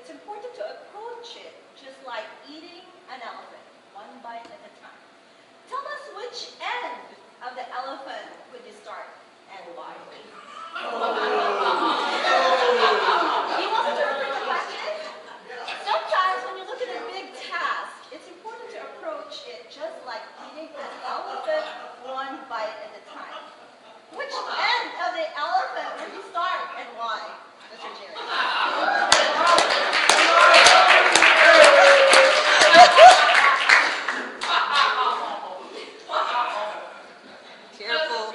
it's important to approach it just like eating an elephant, one bite at a time. Tell us which end of the elephant would you start and why? You want to repeat the question? Sometimes when you look at a big task, it's important to approach it just like eating an elephant, one bite at a time. Which end of the elephant would you start and why, Mr. Jerry? Careful.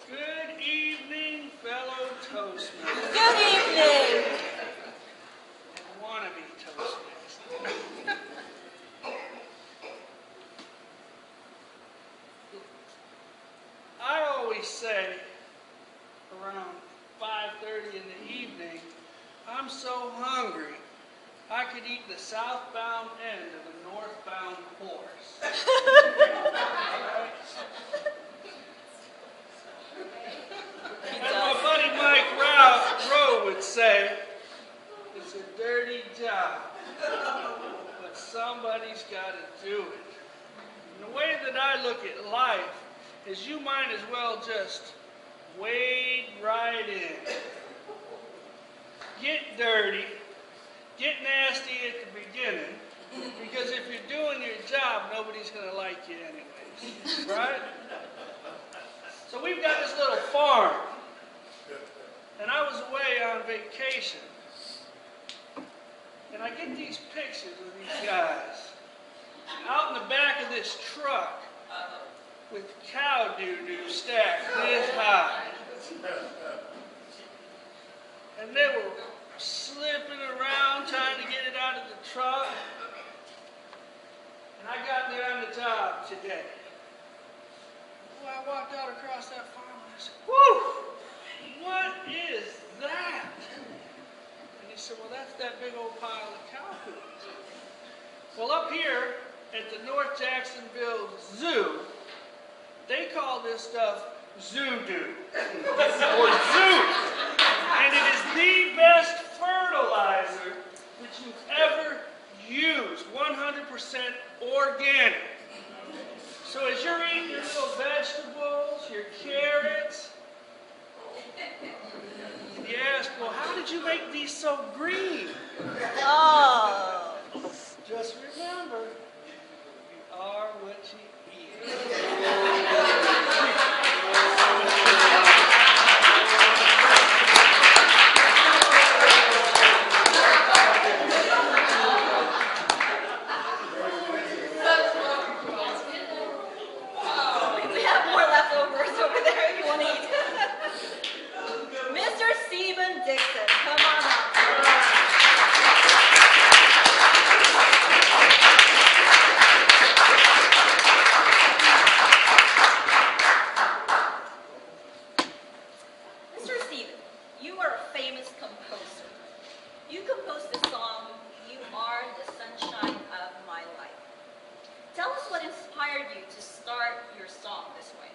Good evening, fellow Toastmasters. Good evening. Wannabe Toastmasters. I always say around 5:30 in the evening, I'm so hungry I could eat the southbound end of a northbound horse. As my buddy Mike Rowe would say, it's a dirty job, but somebody's got to do it. And the way that I look at life is you might as well just wade right in. Get dirty, get nasty at the beginning, because if you're doing your job, nobody's going to like you anyways, right? So we've got this little farm, and I was away on vacation, and I get these pictures of these guys out in the back of this truck with cow doo-doo stacked this high. And they were slipping around trying to get it out of the truck. And I got there on the job today. Boy, I walked out across that farm and I said, "Whew, what is that?" And he said, "Well, that's that big old pile of cow poop." Well, up here at the North Jacksonville Zoo, they call this stuff zoo-doo, or zoo. And it is the best fertilizer that you've ever used, 100% organic. So as you're eating your little vegetables, your carrots, you ask, well, how did you make these so green? Oh. Just remember, you are what you eat. We have more leftovers over there if you want to eat. Mr. Stephen Dixon, come on up. Mr. Stephen, you are a famous composer. You composed the song, "You Are the Sunshine of My Life." Tell us what inspired you to start your song this way.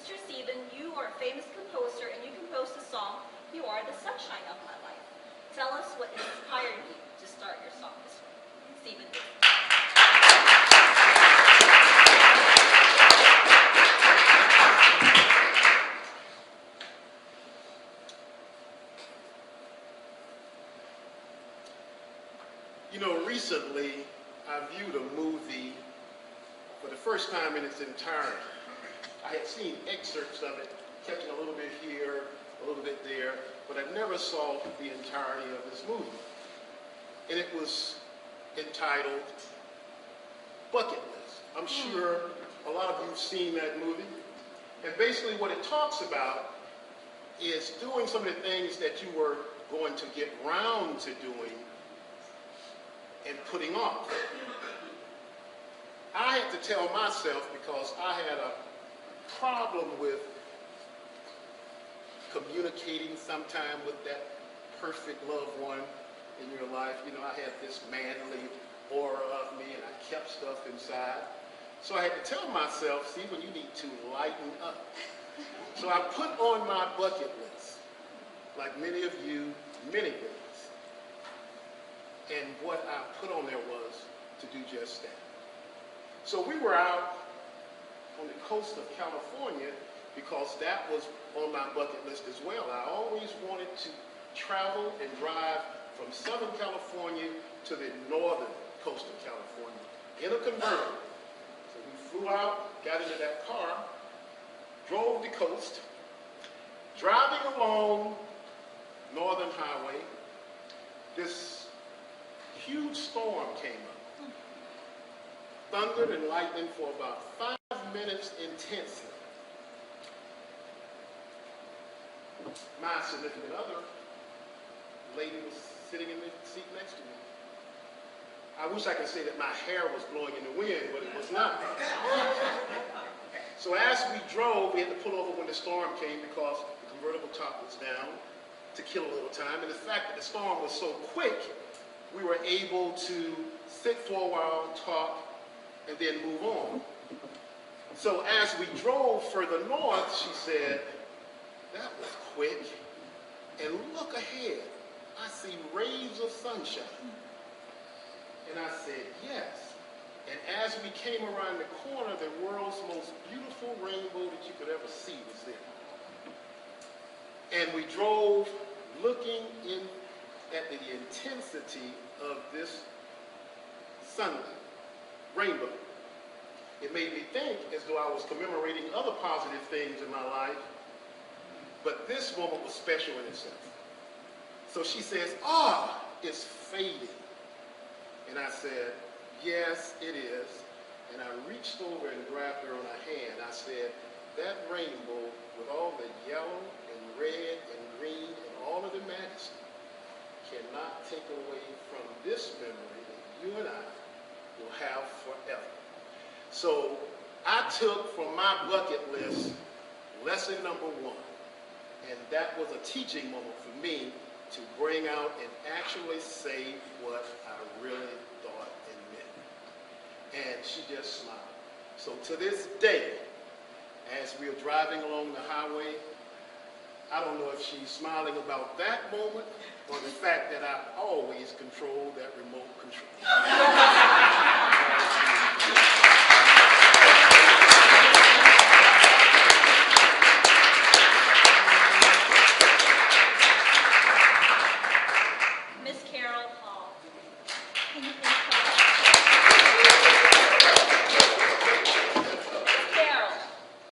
Mr. Stephen, you are a famous composer and you composed the song, "You Are the Sunshine of My Life." Tell us what inspired you to start your song this way. Stephen. You know, recently I viewed a movie for the first time in its entirety. I had seen excerpts of it, catching a little bit here, a little bit there, but I never saw the entirety of this movie. And it was entitled Bucket List. I'm sure a lot of you have seen that movie. And basically what it talks about is doing some of the things that you were going to get round to doing and putting off. I had to tell myself, because I had a problem with communicating sometime with that perfect loved one in your life. You know, I had this manly aura of me and I kept stuff inside. So I had to tell myself, see, when you need to lighten up. So I put on my bucket list, like many of you, many things. And what I put on there was to do just that. So we were out on the coast of California because that was on my bucket list as well. I always wanted to travel and drive from Southern California to the northern coast of California in a convertible. So we flew out, got into that car, drove the coast, driving along Northern Highway. This huge storm came up. Thundered and lightning for about 5 minutes intensely. My significant other, lady, was sitting in the seat next to me. I wish I could say that my hair was blowing in the wind, but it was not. So as we drove, we had to pull over when the storm came because the convertible top was down to kill a little time. And the fact that the storm was so quick, we were able to sit for a while, talk, and then move on. So as we drove further north, she said, that was quick. And look ahead. I see rays of sunshine. And I said, yes. And as we came around the corner, the world's most beautiful rainbow that you could ever see was there. And we drove looking in at the intensity of this sunlight, rainbow. It made me think as though I was commemorating other positive things in my life, but this moment was special in itself. So she says, it's fading. And I said, yes, it is. And I reached over and grabbed her on her hand. I said, that rainbow with all the yellow and red and green and all of the majesty cannot take away from this memory that you and I will have forever. So I took from my bucket list lesson number 1. And that was a teaching moment for me to bring out and actually say what I really thought and meant. And she just smiled. So to this day, as we are driving along the highway, I don't know if she's smiling about that moment or the fact that I always control that remote control.